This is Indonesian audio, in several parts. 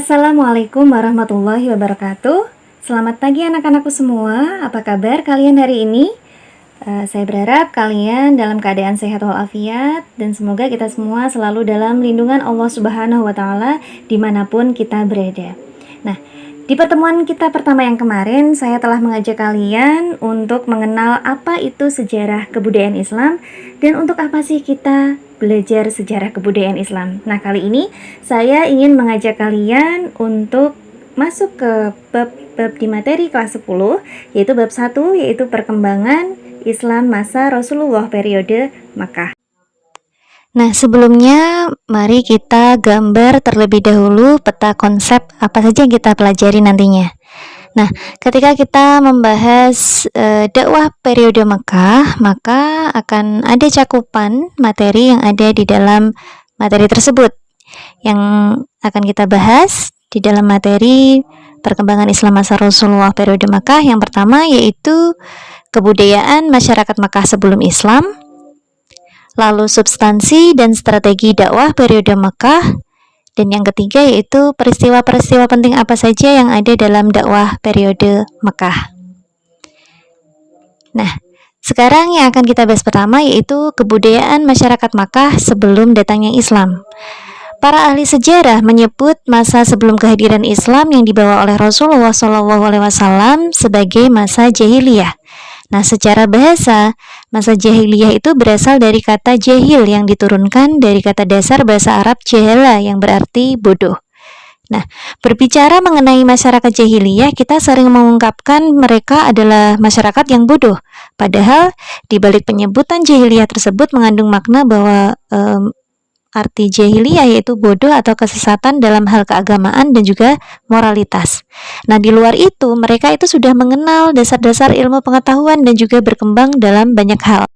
Assalamualaikum warahmatullahi wabarakatuh. Selamat pagi anak-anakku semua. Apa kabar kalian hari ini? Saya berharap kalian dalam keadaan sehat walafiat dan semoga kita semua selalu dalam lindungan Allah Subhanahu wa Ta'ala dimanapun kita berada. Nah, di pertemuan kita pertama yang kemarin, saya telah mengajak kalian untuk mengenal apa itu sejarah kebudayaan Islam dan untuk apa sih kita belajar sejarah kebudayaan Islam. Nah, kali ini saya ingin mengajak kalian untuk masuk ke bab di materi kelas 10, yaitu bab 1, yaitu perkembangan Islam masa Rasulullah periode Makkah. Nah, sebelumnya mari kita gambar terlebih dahulu peta konsep apa saja yang kita pelajari nantinya. Nah, ketika kita membahas dakwah periode Makkah, maka akan ada cakupan materi yang ada di dalam materi tersebut. Yang akan kita bahas di dalam materi perkembangan Islam masa Rasulullah periode Makkah, yang pertama yaitu kebudayaan masyarakat Makkah sebelum Islam, lalu substansi dan strategi dakwah periode Makkah, dan yang ketiga yaitu peristiwa-peristiwa penting apa saja yang ada dalam dakwah periode Makkah. Nah, sekarang yang akan kita bahas pertama yaitu kebudayaan masyarakat Makkah sebelum datangnya Islam. Para ahli sejarah menyebut masa sebelum kehadiran Islam yang dibawa oleh Rasulullah SAW sebagai masa jahiliyah. Nah, secara bahasa, masa jahiliyah itu berasal dari kata jahil yang diturunkan dari kata dasar bahasa Arab jahala yang berarti bodoh. Nah, berbicara mengenai masyarakat jahiliyah, kita sering mengungkapkan mereka adalah masyarakat yang bodoh. Padahal, di balik penyebutan jahiliyah tersebut mengandung makna bahwa arti jahiliyah yaitu bodoh atau kesesatan dalam hal keagamaan dan juga moralitas. Nah, di luar itu, mereka itu sudah mengenal dasar-dasar ilmu pengetahuan dan juga berkembang dalam banyak hal.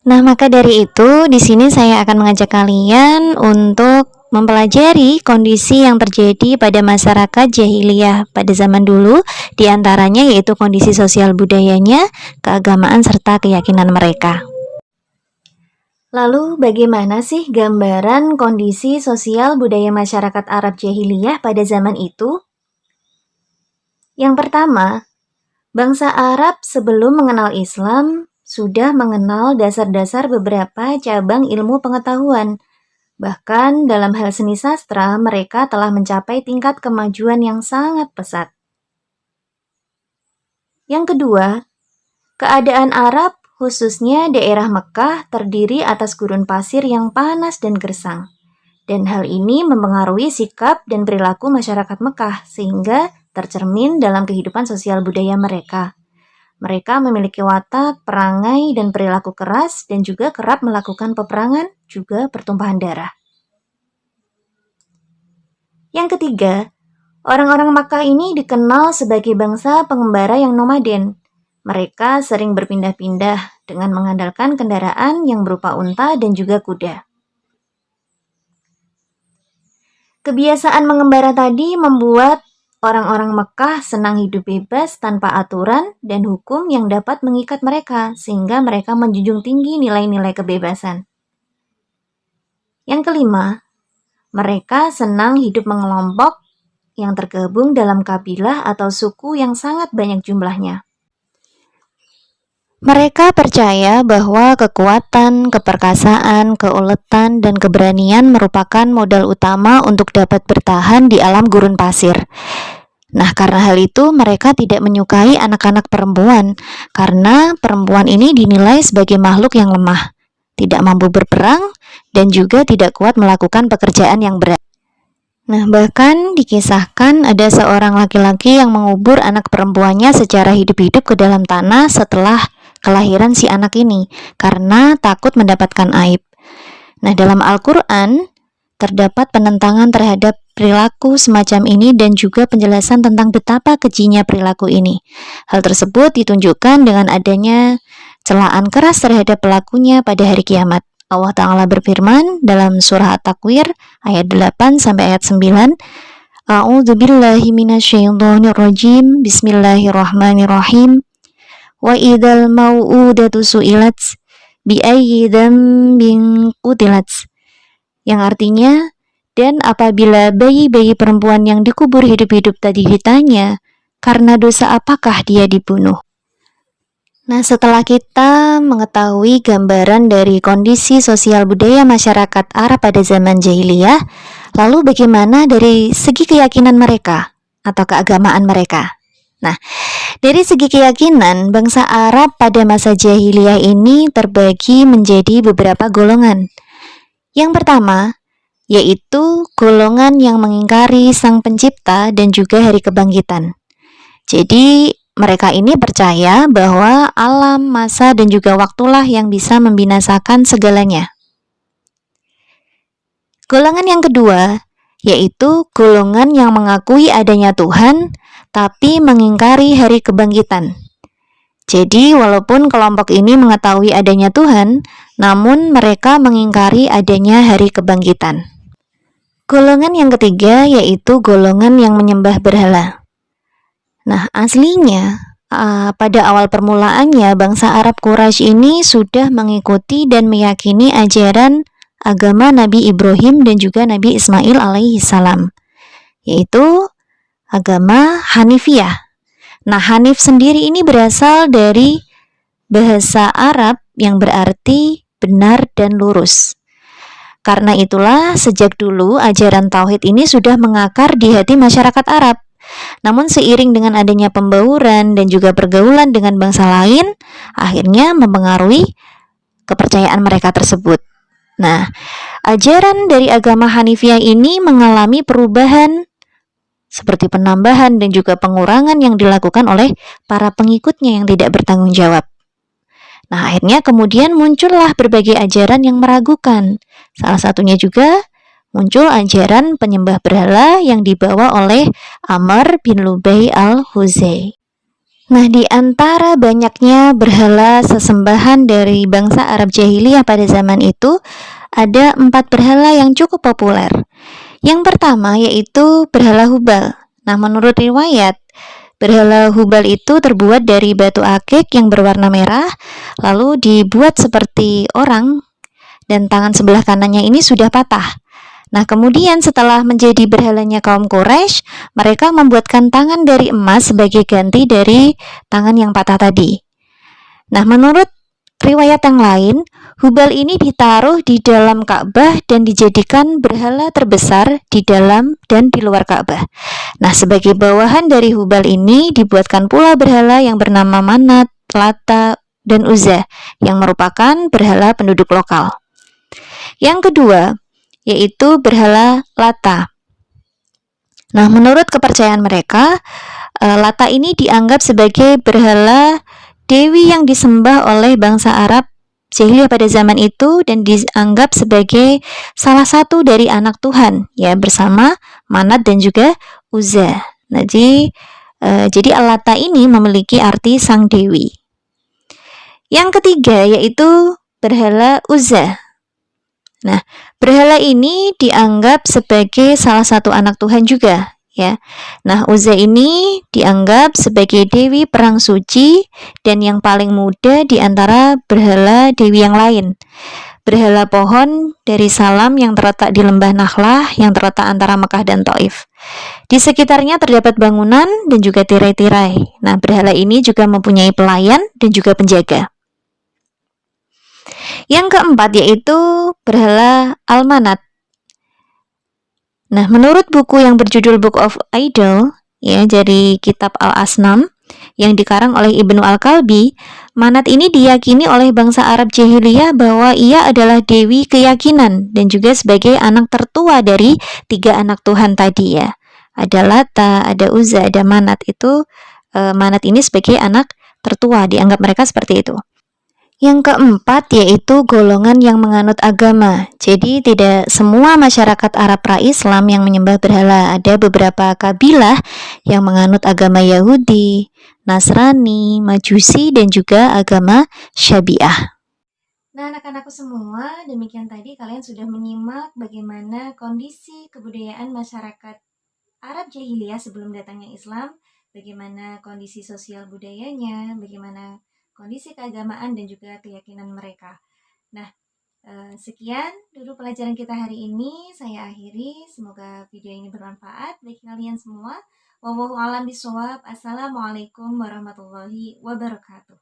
Nah, maka dari itu, di sini saya akan mengajak kalian untuk mempelajari kondisi yang terjadi pada masyarakat jahiliyah pada zaman dulu, di antaranya yaitu kondisi sosial budayanya, keagamaan, serta keyakinan mereka. Lalu, bagaimana sih gambaran kondisi sosial budaya masyarakat Arab jahiliyah pada zaman itu? Yang pertama, bangsa Arab sebelum mengenal Islam sudah mengenal dasar-dasar beberapa cabang ilmu pengetahuan. Bahkan dalam hal seni sastra, mereka telah mencapai tingkat kemajuan yang sangat pesat. Yang kedua, keadaan Arab khususnya daerah Mekah terdiri atas gurun pasir yang panas dan gersang. Dan hal ini mempengaruhi sikap dan perilaku masyarakat Mekah sehingga tercermin dalam kehidupan sosial budaya mereka. Mereka memiliki watak, perangai, dan perilaku keras dan juga kerap melakukan peperangan, juga pertumpahan darah. Yang ketiga, orang-orang Makkah ini dikenal sebagai bangsa pengembara yang nomaden. Mereka sering berpindah-pindah dengan mengandalkan kendaraan yang berupa unta dan juga kuda. Kebiasaan mengembara tadi membuat orang-orang Mekah senang hidup bebas tanpa aturan dan hukum yang dapat mengikat mereka, sehingga mereka menjunjung tinggi nilai-nilai kebebasan. Yang kelima, mereka senang hidup mengelompok yang tergabung dalam kabilah atau suku yang sangat banyak jumlahnya. Mereka percaya bahwa kekuatan, keperkasaan, keuletan, dan keberanian merupakan modal utama untuk dapat bertahan di alam gurun pasir. Nah, karena hal itu mereka tidak menyukai anak-anak perempuan, karena perempuan ini dinilai sebagai makhluk yang lemah, tidak mampu berperang, dan juga tidak kuat melakukan pekerjaan yang berat. Nah, bahkan dikisahkan ada seorang laki-laki yang mengubur anak perempuannya secara hidup-hidup ke dalam tanah setelah kelahiran si anak ini karena takut mendapatkan aib. Nah, dalam Al-Quran terdapat penentangan terhadap perilaku semacam ini dan juga penjelasan tentang betapa kejinya perilaku ini. Hal tersebut ditunjukkan dengan adanya celaan keras terhadap pelakunya pada hari kiamat. Allah Ta'ala berfirman dalam surah At-Takwir ayat 8 sampai ayat 9. A'udzu billahi minasyaitonir rajim. Bismillahirrahmanirrahim. Wa idzal mau'udatu su'ilat bi ayyi dzambin qutilat. Yang artinya, Dan apabila bayi-bayi perempuan yang dikubur hidup-hidup tadi ditanya, karena dosa apakah dia dibunuh? Nah, setelah kita mengetahui gambaran dari kondisi sosial budaya masyarakat Arab pada zaman jahiliyah, lalu bagaimana dari segi keyakinan mereka atau keagamaan mereka? Nah, dari segi keyakinan, bangsa Arab pada masa jahiliyah ini terbagi menjadi beberapa golongan. Yang pertama, yaitu golongan yang mengingkari Sang Pencipta dan juga hari kebangkitan. Jadi, mereka ini percaya bahwa alam, masa, dan juga waktulah yang bisa membinasakan segalanya. Golongan yang kedua, yaitu golongan yang mengakui adanya Tuhan, tapi mengingkari hari kebangkitan. Jadi, walaupun kelompok ini mengetahui adanya Tuhan, namun mereka mengingkari adanya hari kebangkitan. Golongan yang ketiga, yaitu golongan yang menyembah berhala. Nah, aslinya pada awal permulaannya bangsa Arab Quraisy ini sudah mengikuti dan meyakini ajaran agama Nabi Ibrahim dan juga Nabi Ismail alaihi salam, yaitu agama Hanifiyah. Nah, Hanif sendiri ini berasal dari bahasa Arab yang berarti benar dan lurus. Karena itulah sejak dulu ajaran tauhid ini sudah mengakar di hati masyarakat Arab. Namun seiring dengan adanya pembauran dan juga pergaulan dengan bangsa lain, akhirnya mempengaruhi kepercayaan mereka tersebut. Nah, ajaran dari agama Hanifiyah ini mengalami perubahan seperti penambahan dan juga pengurangan yang dilakukan oleh para pengikutnya yang tidak bertanggung jawab. Nah, akhirnya kemudian muncullah berbagai ajaran yang meragukan. Salah satunya juga muncul ajaran penyembah berhala yang dibawa oleh Amr bin Lubay al-Huzai. Nah, di antara banyaknya berhala sesembahan dari bangsa Arab jahiliyah pada zaman itu, ada 4 berhala yang cukup populer. Yang pertama yaitu berhala Hubal. Nah, menurut riwayat, berhala Hubal itu terbuat dari batu akik yang berwarna merah, lalu dibuat seperti orang, dan tangan sebelah kanannya ini sudah patah. Nah, kemudian setelah menjadi berhalanya kaum Quraisy, mereka membuatkan tangan dari emas sebagai ganti dari tangan yang patah tadi. Nah, menurut riwayat yang lain, Hubal ini ditaruh di dalam Ka'bah dan dijadikan berhala terbesar di dalam dan di luar Ka'bah. Nah, sebagai bawahan dari Hubal ini dibuatkan pula berhala yang bernama Manat, Lata, dan Uzza, yang merupakan berhala penduduk lokal. Yang kedua, yaitu berhala Lata. Nah, menurut kepercayaan mereka, Lata ini dianggap sebagai berhala dewi yang disembah oleh bangsa Arab jahiliyah pada zaman itu dan dianggap sebagai salah satu dari anak Tuhan, ya, bersama Manat dan juga Uzza. Nah, jadi Lata ini memiliki arti sang dewi. Yang ketiga yaitu berhala Uzza. Nah, berhala ini dianggap sebagai salah satu anak Tuhan juga, ya. Nah, Uzza ini dianggap sebagai dewi perang suci dan yang paling muda di antara berhala dewi yang lain. Berhala pohon dari Salam yang terletak di lembah Nakhlah yang terletak antara Mekah dan Taif. Di sekitarnya terdapat bangunan dan juga tirai-tirai. Nah, berhala ini juga mempunyai pelayan dan juga penjaga. Yang keempat yaitu berhala Al-Manat. Nah, menurut buku yang berjudul Book of Idol, ya, dari kitab Al-Asnam yang dikarang oleh Ibnu Al-Kalbi, Manat ini diyakini oleh bangsa Arab jahiliyah bahwa ia adalah dewi keyakinan dan juga sebagai anak tertua dari 3 anak Tuhan tadi, ya. Ada Lata, ada Uzza, ada Manat. Itu Manat ini sebagai anak tertua, dianggap mereka seperti itu. Yang keempat yaitu golongan yang menganut agama. Jadi tidak semua masyarakat Arab pra-Islam yang menyembah berhala. Ada beberapa kabilah yang menganut agama Yahudi, Nasrani, Majusi, dan juga agama Syabi'ah. Nah, anak-anakku semua, demikian tadi kalian sudah menyimak bagaimana kondisi kebudayaan masyarakat Arab jahiliyah sebelum datangnya Islam, bagaimana kondisi sosial budayanya, bagaimana kondisi keagamaan dan juga keyakinan mereka. Nah, Sekian dulu pelajaran kita hari ini. Saya akhiri. Semoga video ini bermanfaat bagi kalian semua. Wallahu a'lam bishawab. Assalamualaikum warahmatullahi wabarakatuh.